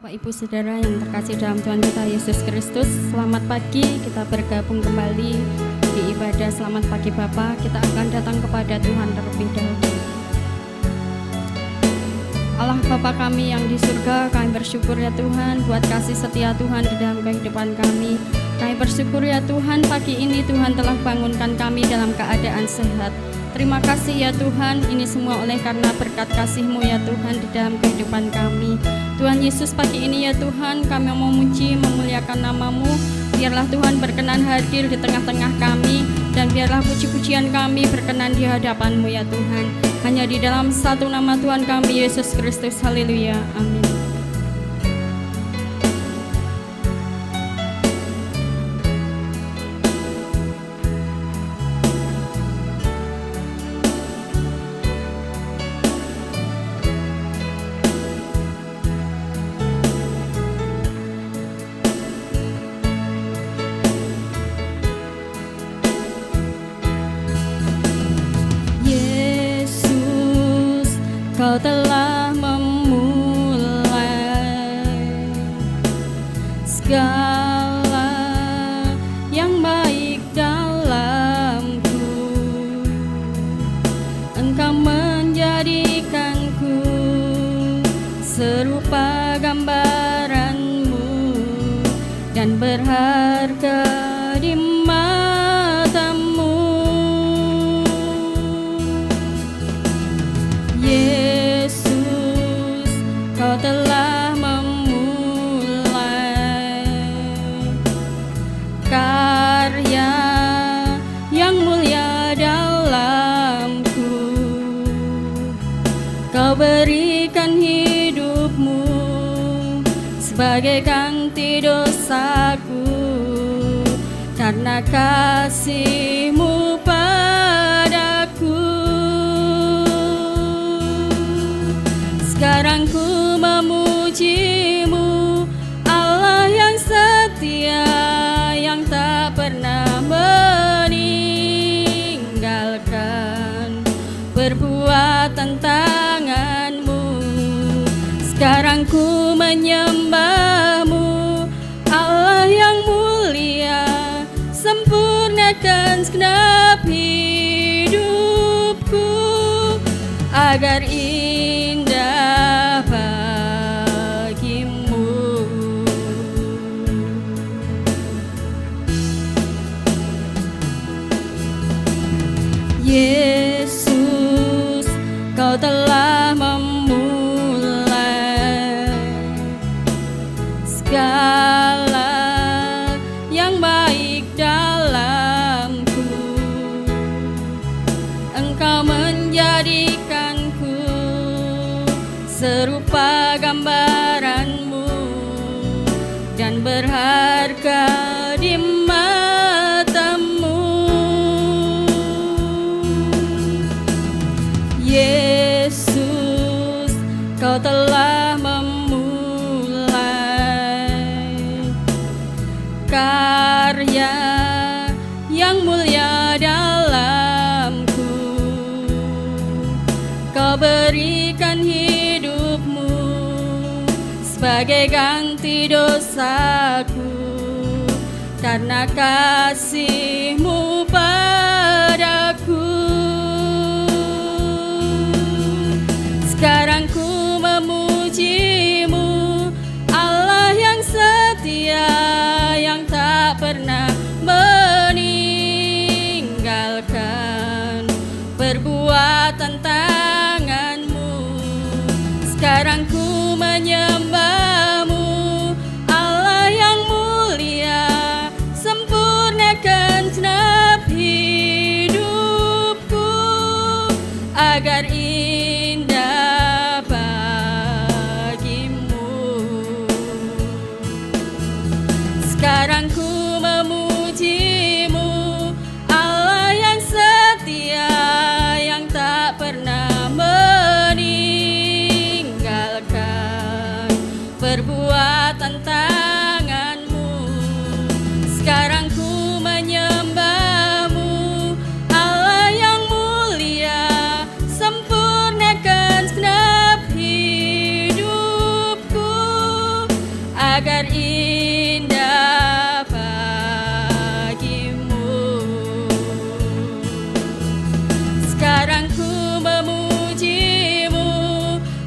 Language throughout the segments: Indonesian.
Bapak Ibu Saudara yang terkasih dalam Tuhan kita Yesus Kristus, selamat pagi. Kita bergabung kembali di ibadah Selamat Pagi Bapa. Kita akan datang kepada Tuhan terlebih dahulu. Allah Bapa kami yang di surga, kami bersyukur ya Tuhan buat kasih setia Tuhan di dalam kehidupan kami. Kami bersyukur ya Tuhan, pagi ini Tuhan telah bangunkan kami dalam keadaan sehat. Terima kasih ya Tuhan, ini semua oleh karena berkat kasih-Mu ya Tuhan di dalam kehidupan kami. Tuhan Yesus, pagi ini ya Tuhan, kami mau memuji, memuliakan nama-Mu. Biarlah Tuhan berkenan hadir di tengah-tengah kami, dan biarlah puji-pujian kami berkenan di hadapan-Mu ya Tuhan. Hanya di dalam satu nama Tuhan kami, Yesus Kristus. Haleluya, amin. Kau telah memulai segala yang baik dalamku. Engkau menjadikanku serupa gambaran-Mu dan berharga di mata-Mu. Kau telah memulai karya yang mulia dalamku. Kau berikan hidup-Mu sebagai ganti dosaku, karena kasih-Mu padaku. Sekarang ku memuji-Mu, Allah yang setia, yang tak pernah meninggalkan perbuatan tangan-Mu. Sekarang ku menyembah-Mu, Allah yang mulia, sempurnakan segenap hidupku agar indah bagi-Mu. Yesus, Kau telah memulai segala yang baik dalamku. Engkau menjadikanku serupa gambaran-Mu dan berharga di mata-Mu. Yesus, Kau telah memulai karya yang mulia dalamku. Kau berikan hidup-Mu sebagai ganti dosaku, karena kasih-Mu padaku. Sekarang ku memuji-Mu, Allah yang setia, yang tak pernah meninggalkan perbuatan tangan-Mu. Sekarang ku menyembah-Mu, Allah yang mulia, sempurnakan segenap hidupku agar indah bagi-Mu. Sekarang ku memuji-Mu, Allah yang setia, yang tak pernah meninggalkan perbuatan tangan-Mu. Sekarang ku menyembah-Mu, Allah yang mulia, sempurnakan segenap hidupku indah bagimu. Sekarang ku memujimu,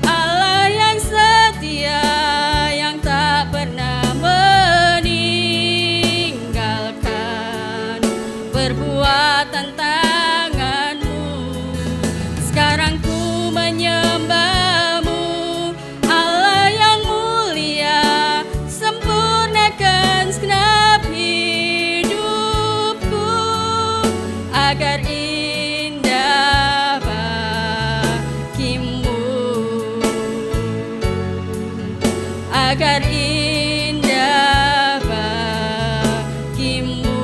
Allah yang setia, yang tak pernah meninggalkan perbuatan tanganmu. Sekarang ku menyembahmu, Allah yang mulia, sempurnakan segenap hidupku agar indah bagimu, agar indah bagimu,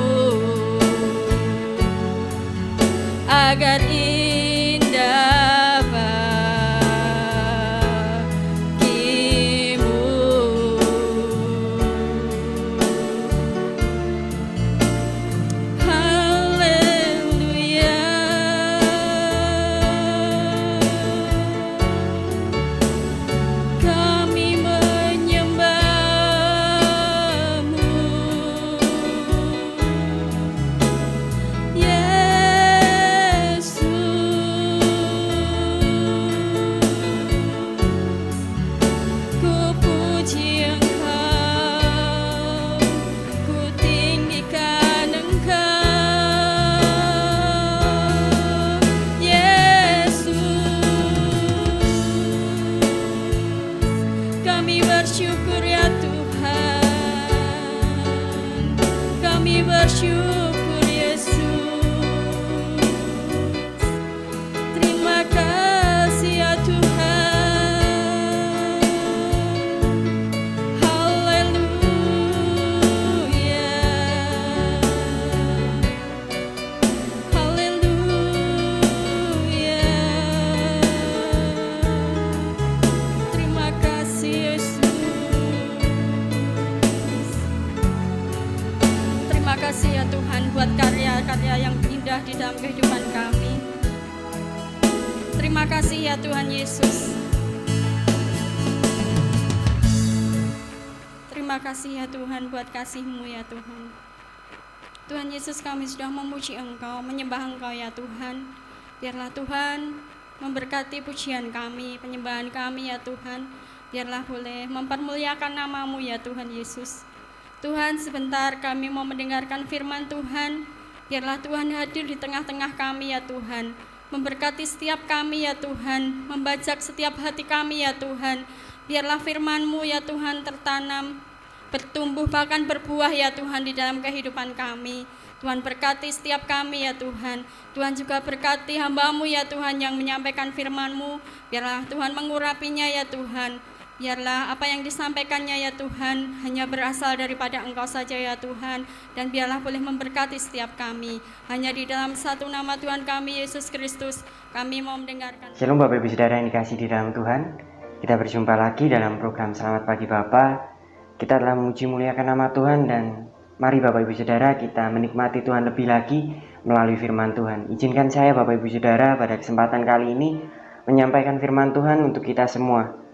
agar indah bagimu. Haleluya. Kami menyembahmu, Yesus. Ku puji Engkau, ku tinggikan Engkau, Yesus. Kami bersyukur ya Tuhan, kami bersyukur Yesus. Terima kasih ya Tuhan. Haleluya. Haleluya. Terima kasih Yesus. Terima kasih ya Tuhan buat karya-karya yang indah di dalam kehidupan kami. Terima kasih ya Tuhan Yesus. Terima kasih ya Tuhan buat kasih-Mu ya Tuhan. Tuhan Yesus, kami sudah memuji Engkau, menyembah Engkau ya Tuhan. Biarlah Tuhan memberkati pujian kami, penyembahan kami ya Tuhan. Biarlah boleh mempermuliakan nama-Mu ya Tuhan Yesus. Tuhan, sebentar kami mau mendengarkan firman Tuhan. Biarlah Tuhan hadir di tengah-tengah kami ya Tuhan. Memberkati setiap kami ya Tuhan. Membajak setiap hati kami ya Tuhan. Biarlah firman-Mu ya Tuhan tertanam, bertumbuh bahkan berbuah ya Tuhan di dalam kehidupan kami. Tuhan berkati setiap kami ya Tuhan. Tuhan juga berkati hamba-Mu ya Tuhan yang menyampaikan firman-Mu. Biarlah Tuhan mengurapinya ya Tuhan. Biarlah apa yang disampaikannya ya Tuhan hanya berasal daripada Engkau saja ya Tuhan. Dan biarlah boleh memberkati setiap kami. Hanya di dalam satu nama Tuhan kami, Yesus Kristus, kami mau mendengarkan. Shalom Bapak Ibu Saudara yang dikasihi di dalam Tuhan. Kita berjumpa lagi dalam program Selamat Pagi Bapak. Kita telah memuji muliakan nama Tuhan, dan mari Bapak Ibu Saudara kita menikmati Tuhan lebih lagi melalui firman Tuhan. Izinkan saya Bapak Ibu Saudara pada kesempatan kali ini menyampaikan firman Tuhan untuk kita semua.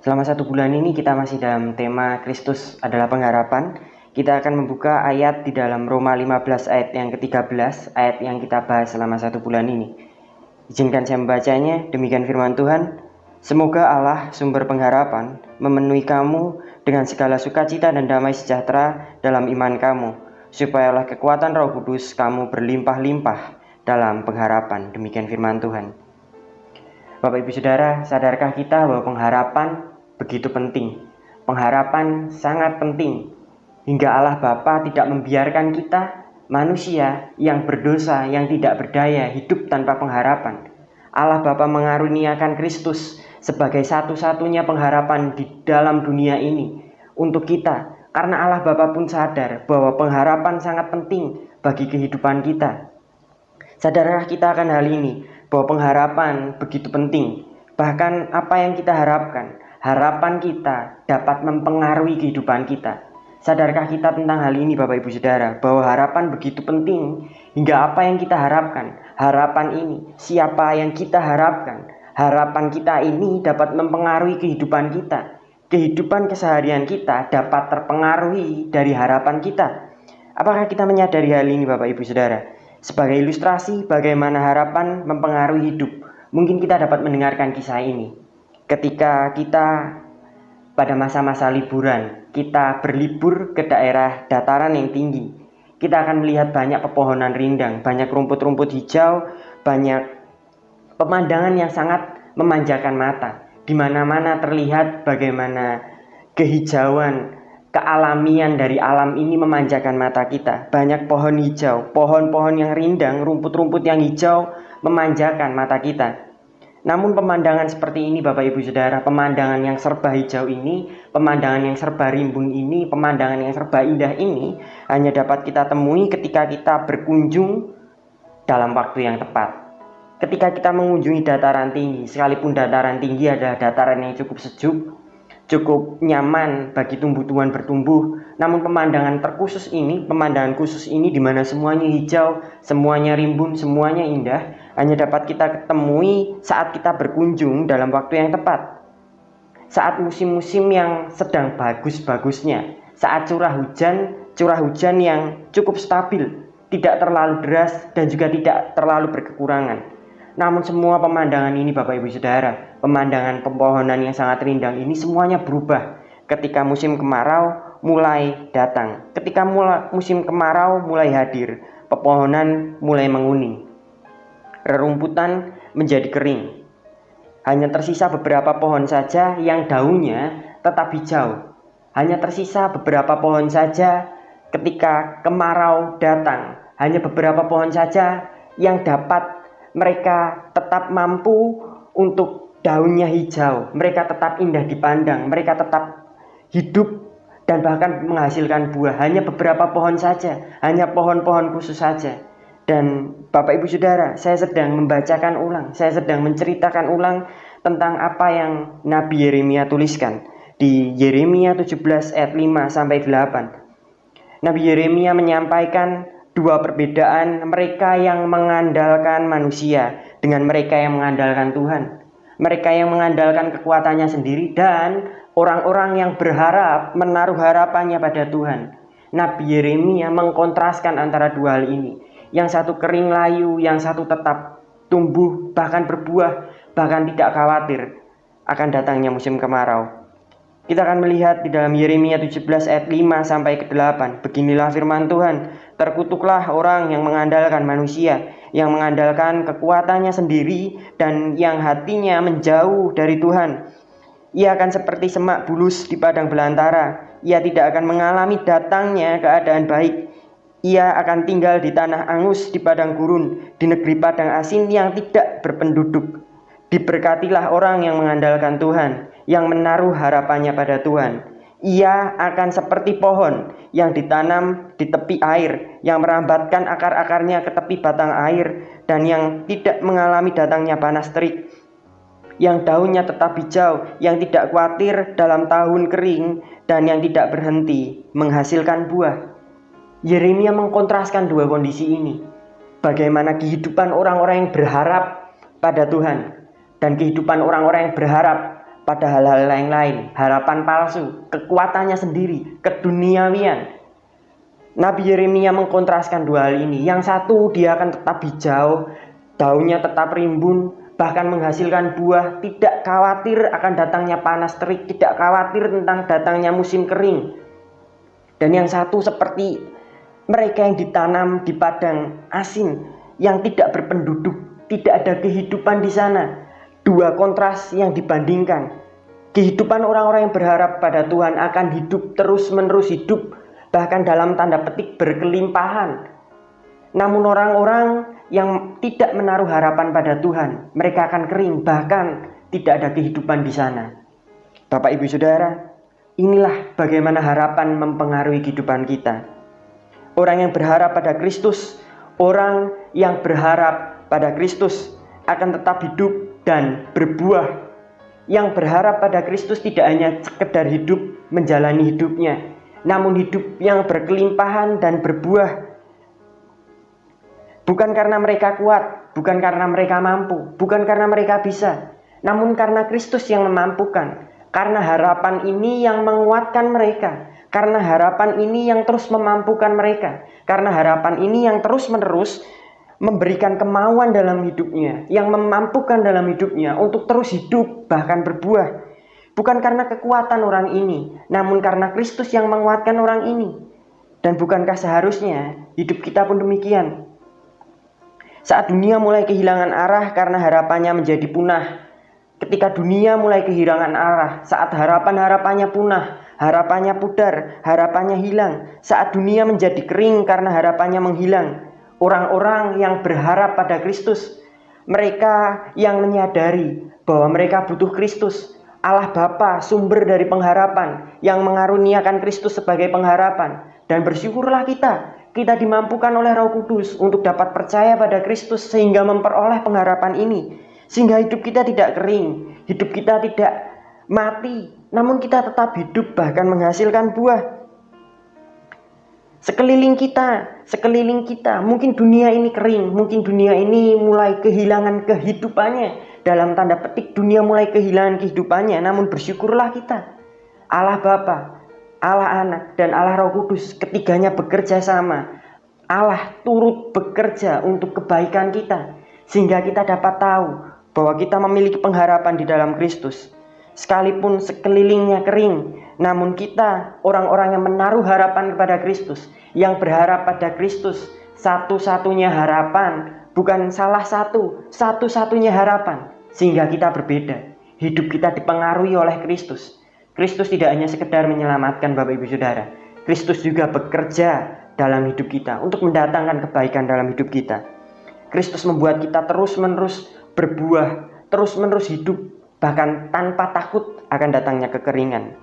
Selama 1 bulan ini kita masih dalam tema Kristus adalah pengharapan. Kita akan membuka ayat di dalam Roma 15 ayat yang ke-13, ayat yang kita bahas selama 1 bulan ini. Izinkan saya membacanya. Demikian firman Tuhan. Semoga Allah sumber pengharapan memenuhi kamu dengan segala sukacita dan damai sejahtera dalam iman kamu, supaya oleh kekuatan Roh Kudus kamu berlimpah-limpah dalam pengharapan. Demikian firman Tuhan. Bapak Ibu Saudara, sadarkah kita bahwa pengharapan begitu penting? Pengharapan sangat penting, hingga Allah Bapa tidak membiarkan kita manusia yang berdosa, yang tidak berdaya, hidup tanpa pengharapan. Allah Bapa mengaruniakan Kristus sebagai satu-satunya pengharapan di dalam dunia ini untuk kita, karena Allah Bapa pun sadar bahwa pengharapan sangat penting bagi kehidupan kita. Sadarkah kita akan hal ini, bahwa pengharapan begitu penting? Bahkan apa yang kita harapkan, harapan kita dapat mempengaruhi kehidupan kita. Sadarkah kita tentang hal ini Bapak Ibu Saudara, bahwa harapan begitu penting hingga apa yang kita harapkan, harapan ini, siapa yang kita harapkan, harapan kita ini dapat mempengaruhi kehidupan kita. kehidupan keseharian kita dapat terpengaruhi dari harapan kita. Apakah kita menyadari hal ini, Bapak Ibu Saudara? Sebagai ilustrasi bagaimana harapan mempengaruhi hidup, mungkin kita dapat mendengarkan kisah ini. Ketika kita pada masa-masa liburan, kita berlibur ke daerah dataran yang tinggi, kita akan melihat banyak pepohonan rindang, banyak rumput-rumput hijau, banyak pemandangan yang sangat memanjakan mata. Di mana-mana terlihat bagaimana kehijauan, kealamian dari alam ini memanjakan mata kita. Banyak pohon hijau, pohon-pohon yang rindang, rumput-rumput yang hijau memanjakan mata kita. Namun pemandangan seperti ini, Bapak Ibu Saudara, pemandangan yang serba hijau ini, pemandangan yang serba rimbun ini, pemandangan yang serba indah ini hanya dapat kita temui ketika kita berkunjung dalam waktu yang tepat. Ketika kita mengunjungi dataran tinggi, sekalipun dataran tinggi adalah dataran yang cukup sejuk, cukup nyaman bagi tumbuh-tumbuhan bertumbuh, namun pemandangan khusus ini di mana semuanya hijau, semuanya rimbun, semuanya indah, hanya dapat kita ketemui saat kita berkunjung dalam waktu yang tepat. Saat musim-musim yang sedang bagus-bagusnya, saat curah hujan yang cukup stabil, tidak terlalu deras dan juga tidak terlalu berkekurangan. Namun semua pemandangan ini, Bapak Ibu Saudara, pemandangan pepohonan yang sangat rindang ini semuanya berubah ketika musim kemarau mulai datang. Ketika musim kemarau mulai hadir, pepohonan mulai menguning, rerumputan menjadi kering. Hanya tersisa beberapa pohon saja yang daunnya tetap hijau. Hanya tersisa beberapa pohon saja ketika kemarau datang. Hanya beberapa pohon saja yang dapat mereka tetap mampu untuk daunnya hijau, mereka tetap indah dipandang, mereka tetap hidup dan bahkan menghasilkan buah. Hanya beberapa pohon saja, hanya pohon-pohon khusus saja. Dan Bapak Ibu Saudara, saya sedang membacakan ulang, saya sedang menceritakan ulang tentang apa yang Nabi Yeremia tuliskan di Yeremia 17 ayat 5 sampai 8. Nabi Yeremia menyampaikan dua perbedaan mereka yang mengandalkan manusia dengan mereka yang mengandalkan Tuhan. Mereka yang mengandalkan kekuatannya sendiri dan orang-orang yang berharap menaruh harapannya pada Tuhan. Nabi Yeremia mengkontraskan antara dua hal ini. Yang satu kering layu, yang satu tetap tumbuh, bahkan berbuah, bahkan tidak khawatir akan datangnya musim kemarau. Kita akan melihat di dalam Yeremia 17 ayat 5 sampai ke 8. Beginilah firman Tuhan, terkutuklah orang yang mengandalkan manusia, yang mengandalkan kekuatannya sendiri dan yang hatinya menjauh dari Tuhan. Ia akan seperti semak bulus di padang belantara. Ia tidak akan mengalami datangnya keadaan baik. Ia akan tinggal di tanah angus, di padang gurun, di negeri padang asin yang tidak berpenduduk. Diberkatilah orang yang mengandalkan Tuhan, yang menaruh harapannya pada Tuhan. Ia akan seperti pohon yang ditanam di tepi air, yang merambatkan akar-akarnya ke tepi batang air, dan yang tidak mengalami datangnya panas terik, yang daunnya tetap hijau, yang tidak khawatir dalam tahun kering, dan yang tidak berhenti menghasilkan buah. Yeremia mengkontraskan dua kondisi ini. Bagaimana kehidupan orang-orang yang berharap pada Tuhan dan kehidupan orang-orang yang berharap pada hal-hal yang lain, harapan palsu, kekuatannya sendiri, keduniawian. Nabi Yeremia mengkontraskan dua hal ini. Yang satu, dia akan tetap hijau, daunnya tetap rimbun, bahkan menghasilkan buah, tidak khawatir akan datangnya panas terik, tidak khawatir tentang datangnya musim kering. Dan yang satu seperti mereka yang ditanam di padang asin, yang tidak berpenduduk, tidak ada kehidupan di sana. Dua kontras yang dibandingkan. Kehidupan orang-orang yang berharap pada Tuhan akan hidup terus-menerus hidup, bahkan dalam tanda petik berkelimpahan. Namun orang-orang yang tidak menaruh harapan pada Tuhan, mereka akan kering, bahkan tidak ada kehidupan di sana. Bapak Ibu Saudara, inilah bagaimana harapan mempengaruhi kehidupan kita. Orang yang berharap pada Kristus, orang yang berharap pada Kristus akan tetap hidup dan berbuah. Yang berharap pada Kristus tidak hanya sekedar hidup, menjalani hidupnya, namun hidup yang berkelimpahan dan berbuah. Bukan karena mereka kuat, bukan karena mereka mampu, bukan karena mereka bisa, namun karena Kristus yang memampukan. Karena harapan ini yang menguatkan mereka. Karena harapan ini yang terus memampukan mereka. Karena harapan ini yang terus-menerus memberikan kemauan dalam hidupnya, yang memampukan dalam hidupnya untuk terus hidup, bahkan berbuah. Bukan karena kekuatan orang ini, namun karena Kristus yang menguatkan orang ini. Dan bukankah seharusnya hidup kita pun demikian? Saat dunia mulai kehilangan arah karena harapannya menjadi punah, ketika dunia mulai kehilangan arah, saat harapan-harapannya punah, harapannya pudar, harapannya hilang, saat dunia menjadi kering karena harapannya menghilang, orang-orang yang berharap pada Kristus, mereka yang menyadari bahwa mereka butuh Kristus, Allah Bapa sumber dari pengharapan, yang mengaruniakan Kristus sebagai pengharapan. Dan bersyukurlah kita dimampukan oleh Roh Kudus untuk dapat percaya pada Kristus sehingga memperoleh pengharapan ini. Sehingga hidup kita tidak kering, hidup kita tidak mati, namun kita tetap hidup bahkan menghasilkan buah. Sekeliling kita, mungkin dunia ini kering, mungkin dunia ini mulai kehilangan kehidupannya. Dalam tanda petik dunia mulai kehilangan kehidupannya, namun bersyukurlah kita. Allah Bapa, Allah Anak, dan Allah Roh Kudus, ketiganya bekerja sama. Allah turut bekerja untuk kebaikan kita, sehingga kita dapat tahu bahwa kita memiliki pengharapan di dalam Kristus. Sekalipun sekelilingnya kering, namun kita orang-orang yang menaruh harapan kepada Kristus, yang berharap pada Kristus, satu-satunya harapan, bukan salah satu-satunya harapan, sehingga kita berbeda. Hidup kita dipengaruhi oleh Kristus. Kristus tidak hanya sekedar menyelamatkan Bapak Ibu Saudara, Kristus juga bekerja dalam hidup kita untuk mendatangkan kebaikan dalam hidup kita. Kristus membuat kita terus-menerus berbuah, terus-menerus hidup, bahkan tanpa takut akan datangnya kekeringan.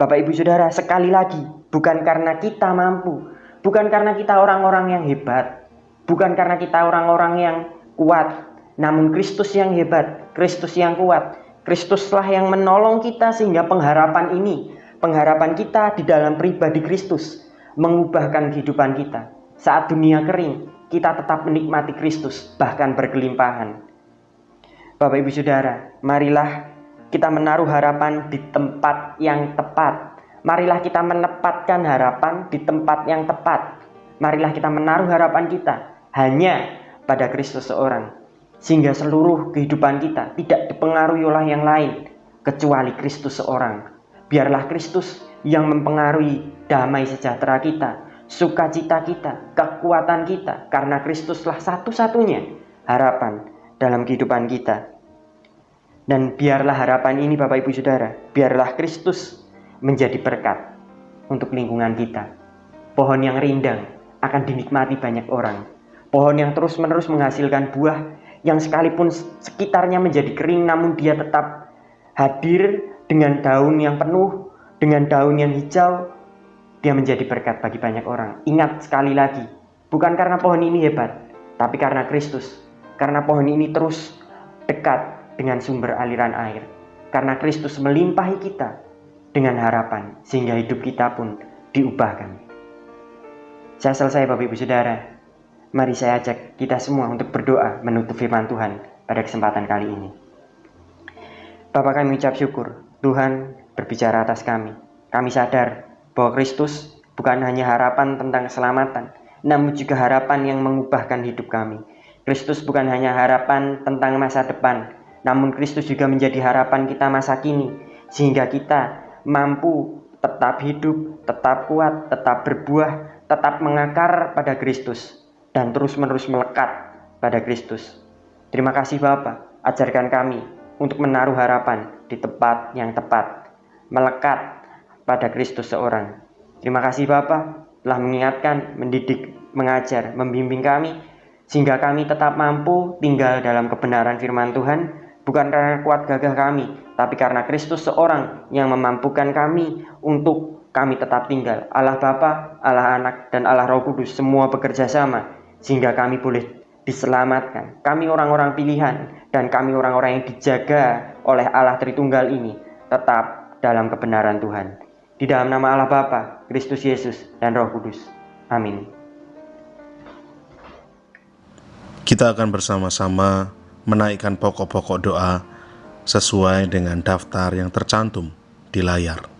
Bapak Ibu Saudara, sekali lagi, bukan karena kita mampu, bukan karena kita orang-orang yang hebat, bukan karena kita orang-orang yang kuat, namun Kristus yang hebat, Kristus yang kuat. Kristuslah yang menolong kita sehingga pengharapan kita di dalam pribadi Kristus mengubahkan kehidupan kita. Saat dunia kering, kita tetap menikmati Kristus, bahkan berkelimpahan. Bapak Ibu Saudara, marilah kita menaruh harapan di tempat yang tepat. Marilah kita menempatkan harapan di tempat yang tepat. Marilah kita menaruh harapan kita hanya pada Kristus seorang, sehingga seluruh kehidupan kita tidak dipengaruhi oleh yang lain kecuali Kristus seorang. Biarlah Kristus yang mempengaruhi damai sejahtera kita, sukacita kita, kekuatan kita, karena Kristuslah satu-satunya harapan dalam kehidupan kita. Dan biarlah harapan ini Bapak Ibu Saudara, biarlah Kristus menjadi berkat untuk lingkungan kita. Pohon yang rindang akan dinikmati banyak orang. Pohon yang terus-menerus menghasilkan buah, yang sekalipun sekitarnya menjadi kering, namun dia tetap hadir dengan daun yang penuh, dengan daun yang hijau. Dia menjadi berkat bagi banyak orang. Ingat sekali lagi, bukan karena pohon ini hebat, tapi karena Kristus. Karena pohon ini terus dekat dengan sumber aliran air. Karena Kristus melimpahi kita dengan harapan, sehingga hidup kita pun diubahkan. Saya selesai Bapak Ibu Saudara. Mari saya ajak kita semua untuk berdoa menutup firman Tuhan pada kesempatan kali ini. Bapa, kami ucap syukur, Tuhan berbicara atas kami. Kami sadar bahwa Kristus bukan hanya harapan tentang keselamatan, namun juga harapan yang mengubahkan hidup kami. Kristus bukan hanya harapan tentang masa depan, namun Kristus juga menjadi harapan kita masa kini, sehingga kita mampu tetap hidup, tetap kuat, tetap berbuah, tetap mengakar pada Kristus, dan terus-menerus melekat pada Kristus. Terima kasih Bapa, ajarkan kami untuk menaruh harapan di tempat yang tepat, melekat pada Kristus seorang. Terima kasih Bapa telah mengingatkan, mendidik, mengajar, membimbing kami, sehingga kami tetap mampu tinggal dalam kebenaran firman Tuhan, bukan karena kuat gagah kami, tapi karena Kristus seorang yang memampukan kami untuk kami tetap tinggal. Allah Bapa, Allah Anak, dan Allah Roh Kudus semua bekerja sama, sehingga kami boleh diselamatkan. Kami orang-orang pilihan, dan kami orang-orang yang dijaga oleh Allah Tritunggal ini tetap dalam kebenaran Tuhan. Di dalam nama Allah Bapa, Kristus Yesus, dan Roh Kudus. Amin. Kita akan bersama-sama menaikkan pokok-pokok doa sesuai dengan daftar yang tercantum di layar.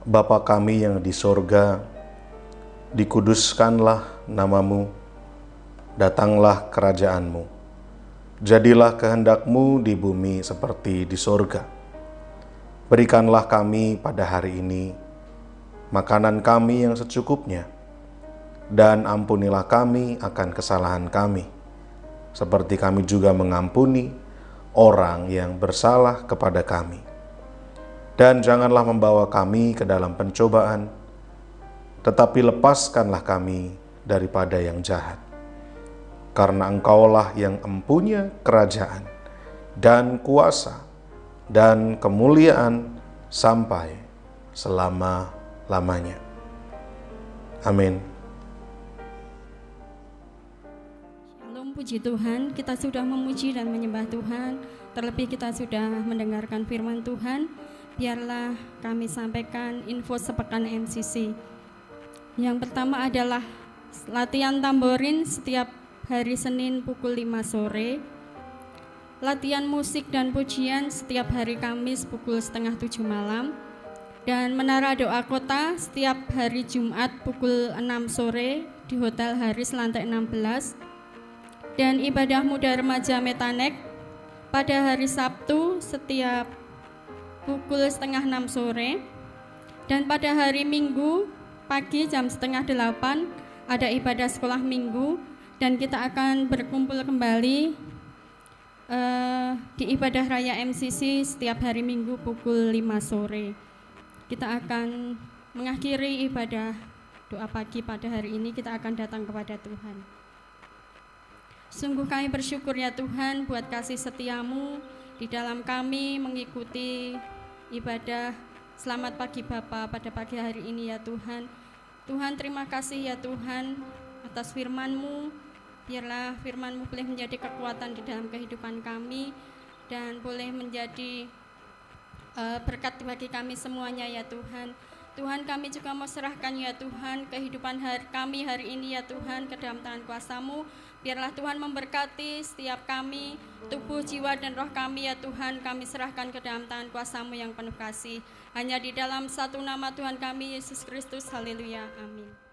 Bapa kami yang di sorga, dikuduskanlah namamu, datanglah kerajaanmu. Jadilah kehendakmu di bumi seperti di sorga. Berikanlah kami pada hari ini makanan kami yang secukupnya, dan ampunilah kami akan kesalahan kami, seperti kami juga mengampuni orang yang bersalah kepada kami. Dan janganlah membawa kami ke dalam pencobaan, tetapi lepaskanlah kami daripada yang jahat. Karena Engkaulah yang empunya kerajaan dan kuasa dan kemuliaan sampai selama-lamanya. Amin. Shalom, puji Tuhan, kita sudah memuji dan menyembah Tuhan. Terlebih kita sudah mendengarkan firman Tuhan. Biarlah kami sampaikan info sepekan MCC. Yang pertama adalah latihan tamborin setiap hari Senin pukul 5 sore, latihan musik dan pujian setiap hari Kamis pukul 6:30 malam, dan menara doa kota setiap hari Jumat pukul 6 sore di Hotel Haris lantai 16, dan ibadah muda remaja Metanek pada hari Sabtu setiap pukul 5:30 sore, dan pada hari Minggu pagi jam 7:30 ada ibadah sekolah minggu. Dan kita akan berkumpul kembali di ibadah raya MCC setiap hari Minggu pukul 5 sore. Kita akan mengakhiri ibadah doa pagi pada hari ini, kita akan datang kepada Tuhan. Sungguh kami bersyukur ya Tuhan buat kasih setiamu di dalam kami mengikuti ibadah Selamat Pagi Bapa pada pagi hari ini ya Tuhan. Tuhan, terima kasih ya Tuhan atas firman-Mu. Biarlah firman-Mu boleh menjadi kekuatan di dalam kehidupan kami dan boleh menjadi berkat bagi kami semuanya ya Tuhan. Tuhan, kami juga mau serahkan ya Tuhan kehidupan kami hari ini ya Tuhan ke dalam tangan kuasa-Mu. Biarlah Tuhan memberkati setiap kami, tubuh, jiwa, dan roh kami ya Tuhan. Kami serahkan ke dalam tangan kuasa-Mu yang penuh kasih. Hanya di dalam satu nama Tuhan kami, Yesus Kristus. Haleluya. Amin.